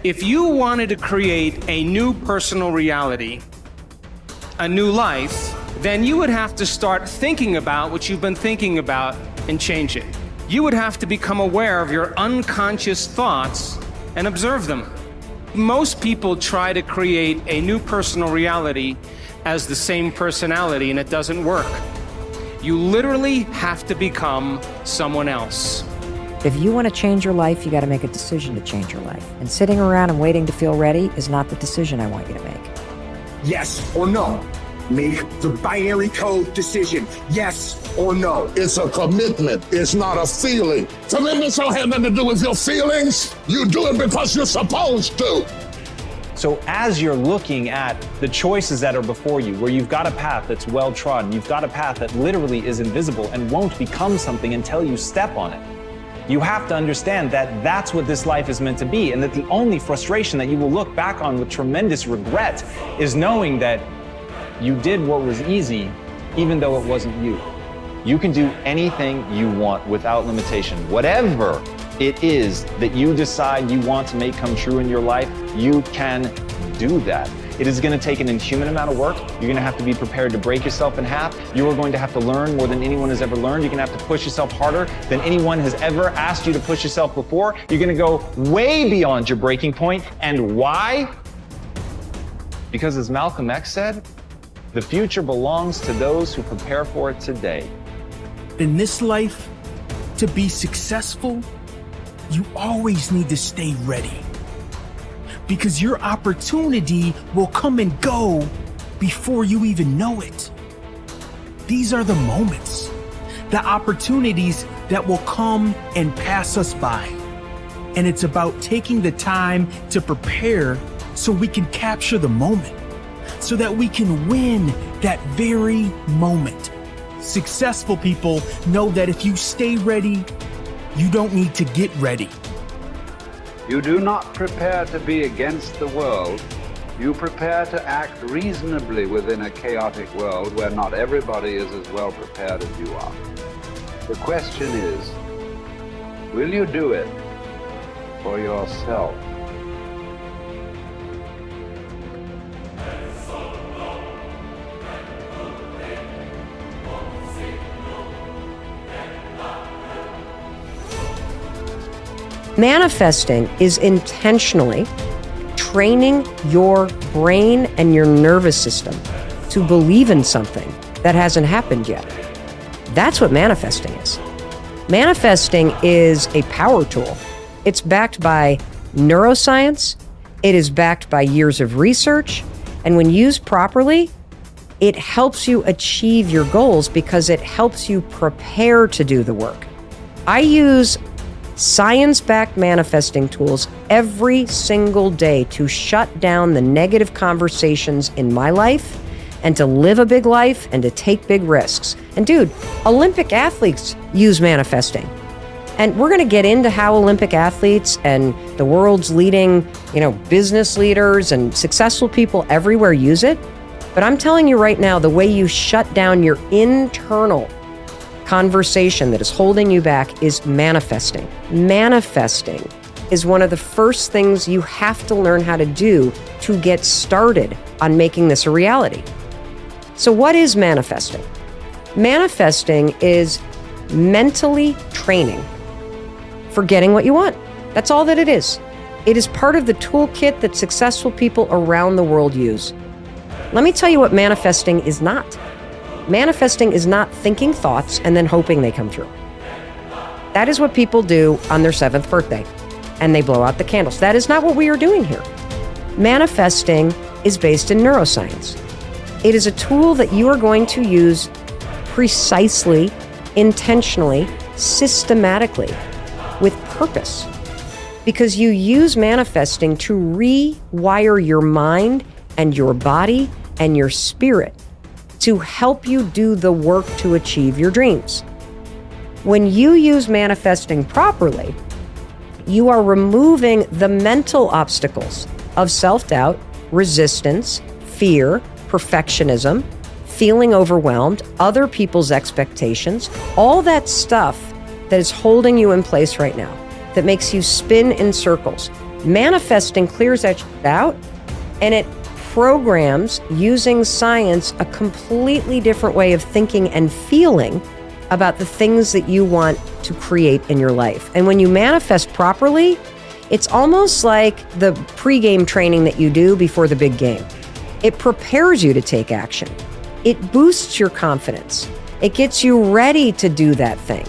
If you wanted to create a new personal reality, a new life, then you would have to start thinking about what you've been thinking about and change it. You would have to become aware of your unconscious thoughts and observe them. Most people try to create a new personal reality as the same personality, and it doesn't work. You literally have to become someone else. If you want to change your life, you got to make a decision to change your life. And sitting around and waiting to feel ready is not the decision I want you to make. Yes or no. Make the binary code decision. Yes or no. It's a commitment. It's not a feeling. Commitments don't have nothing to do with your feelings. You do it because you're supposed to. So as you're looking at the choices that are before you, where you've got a path that's well-trodden, you've got a path that literally is invisible and won't become something until you step on it, you have to understand that that's what this life is meant to be, and that the only frustration that you will look back on with tremendous regret is knowing that you did what was easy, even though it wasn't you. You can do anything you want without limitation. Whatever it is that you decide you want to make come true in your life, you can do that. It is going to take an inhuman amount of work. You're going to have to be prepared to break yourself in half. You are going to have to learn more than anyone has ever learned. You're going to have to push yourself harder than anyone has ever asked you to push yourself before. You're going to go way beyond your breaking point. And why? Because as Malcolm X said, the future belongs to those who prepare for it today. In this life, to be successful, you always need to stay ready. Because your opportunity will come and go before you even know it. These are the moments, the opportunities that will come and pass us by. And it's about taking the time to prepare so we can capture the moment, so that we can win that very moment. Successful people know that if you stay ready, you don't need to get ready. You do not prepare to be against the world. You prepare to act reasonably within a chaotic world where not everybody is as well prepared as you are. The question is, will you do it for yourself? Manifesting is intentionally training your brain and your nervous system to believe in something that hasn't happened yet. That's what manifesting is. Manifesting is a power tool. It's backed by neuroscience. It is backed by years of research. And when used properly, it helps you achieve your goals because it helps you prepare to do the work. I use science-backed manifesting tools every single day to shut down the negative conversations in my life and to live a big life and to take big risks. And dude, Olympic athletes use manifesting. And we're going to get into how Olympic athletes and the world's leading, business leaders and successful people everywhere use it. But I'm telling you right now, the way you shut down your internal conversation that is holding you back is manifesting. Manifesting is one of the first things you have to learn how to do to get started on making this a reality. So what is manifesting? Manifesting is mentally training for getting what you want. That's all that it is. It is part of the toolkit that successful people around the world use. Let me tell you what manifesting is not. Manifesting is not thinking thoughts and then hoping they come true. That is what people do on their 7th birthday, and they blow out the candles. That is not what we are doing here. Manifesting is based in neuroscience. It is a tool that you are going to use precisely, intentionally, systematically, with purpose. Because you use manifesting to rewire your mind and your body and your spirit to help you do the work to achieve your dreams. When you use manifesting properly, you are removing the mental obstacles of self-doubt, resistance, fear, perfectionism, feeling overwhelmed, other people's expectations, all that stuff that is holding you in place right now, that makes you spin in circles. Manifesting clears that out, and it programs, using science, a completely different way of thinking and feeling about the things that you want to create in your life. And when you manifest properly, it's almost like the pre-game training that you do before the big game. It prepares you to take action. It boosts your confidence. It gets you ready to do that thing.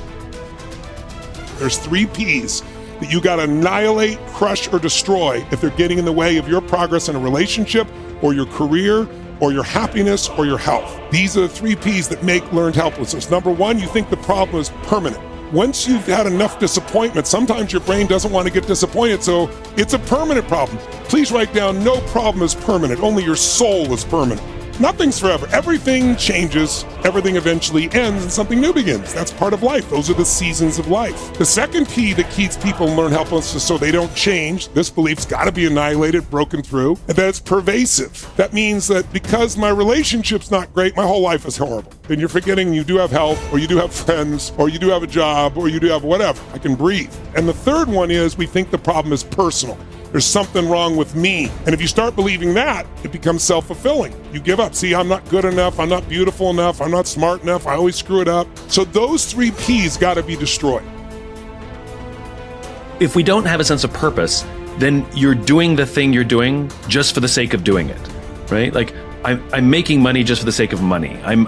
There's 3 P's that you got to annihilate, crush, or destroy if they're getting in the way of your progress in a relationship or your career or your happiness or your health. These are the 3 P's that make learned helplessness. Number 1, you think the problem is permanent. Once you've had enough disappointment, sometimes your brain doesn't want to get disappointed, so it's a permanent problem. Please write down, no problem is permanent, only your soul is permanent. Nothing's forever. Everything changes, everything eventually ends, and something new begins. That's part of life. Those are the seasons of life. The second P that keeps people in learned helplessness so they don't change, this belief's got to be annihilated, broken through, and that it's pervasive. That means that because my relationship's not great, my whole life is horrible. Then you're forgetting you do have health, or you do have friends, or you do have a job, or you do have whatever. I can breathe. And the third one is we think the problem is personal. There's something wrong with me. And if you start believing that, it becomes self-fulfilling. You give up. See, I'm not good enough. I'm not beautiful enough. I'm not smart enough. I always screw it up. So those 3 P's got to be destroyed. If we don't have a sense of purpose, then you're doing the thing you're doing just for the sake of doing it, right? Like I'm making money just for the sake of money. I'm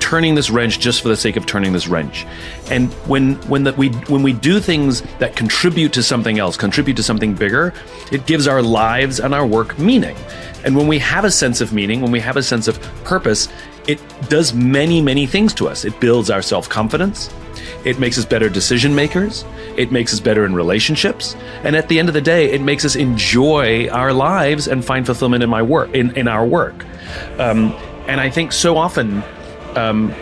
turning this wrench just for the sake of turning this wrench. And when we do things that contribute to something else, contribute to something bigger, it gives our lives and our work meaning. And when we have a sense of meaning, when we have a sense of purpose, it does many, many things to us. It builds our self-confidence. It makes us better decision makers. It makes us better in relationships. And at the end of the day, it makes us enjoy our lives and find fulfillment in in our work. And I think so often, and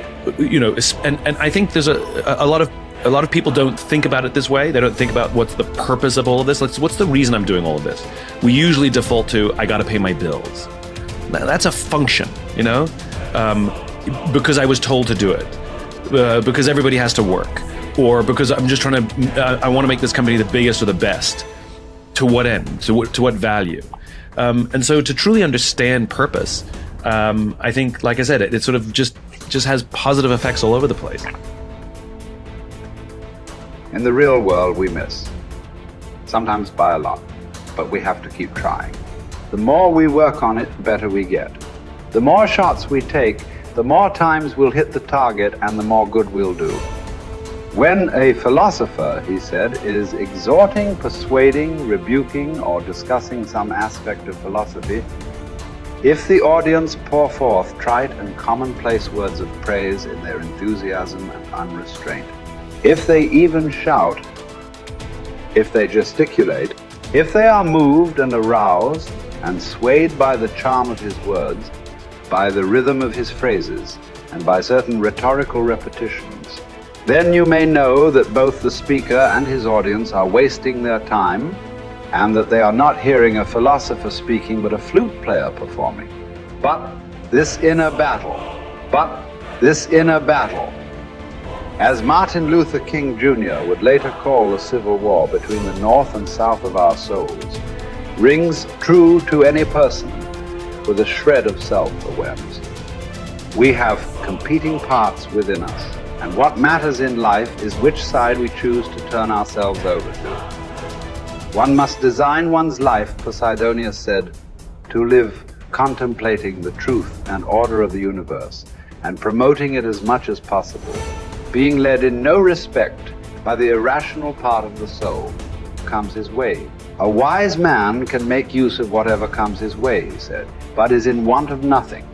I think there's a lot of people don't think about it this way. They don't think about what's the purpose of all of this. Like, what's the reason I'm doing all of this? We usually default to, I got to pay my bills. That's a function, because I was told to do it. Because everybody has to work, or because I'm just trying to, I want to make this company the biggest or the best. To what end? To what value? And so to truly understand purpose, I think, like I said, it sort of just has positive effects all over the place. In the real world, we miss. Sometimes by a lot, but we have to keep trying. The more we work on it, the better we get. The more shots we take, the more times we'll hit the target and the more good we'll do. When a philosopher, he said, is exhorting, persuading, rebuking, or discussing some aspect of philosophy, if the audience pour forth trite and commonplace words of praise in their enthusiasm and unrestraint, if they even shout, if they gesticulate, if they are moved and aroused and swayed by the charm of his words, by the rhythm of his phrases, and by certain rhetorical repetitions, then you may know that both the speaker and his audience are wasting their time, and that they are not hearing a philosopher speaking but a flute player performing. But this inner battle, as Martin Luther King Jr. would later call the Civil War between the North and South of our souls, rings true to any person with a shred of self-awareness. We have competing parts within us, and what matters in life is which side we choose to turn ourselves over to. One must design one's life, Posidonius said, to live contemplating the truth and order of the universe, and promoting it as much as possible, being led in no respect by the irrational part of the soul comes his way. A wise man can make use of whatever comes his way, he said, but is in want of nothing.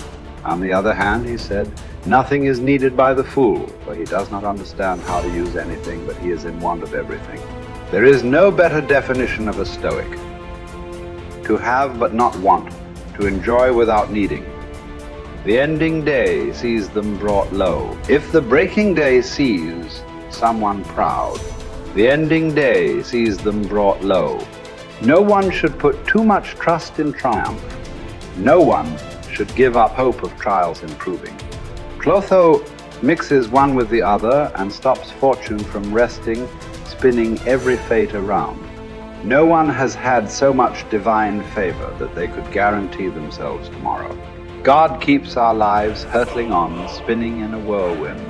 On the other hand, he said, nothing is needed by the fool, for he does not understand how to use anything, but he is in want of everything. There is no better definition of a Stoic. To have but not want, to enjoy without needing. The ending day sees them brought low. If the breaking day sees someone proud, the ending day sees them brought low. No one should put too much trust in triumph. No one should give up hope of trials improving. Clotho mixes one with the other and stops fortune from resting, spinning every fate around. No one has had so much divine favor that they could guarantee themselves tomorrow. God keeps our lives hurtling on, spinning in a whirlwind,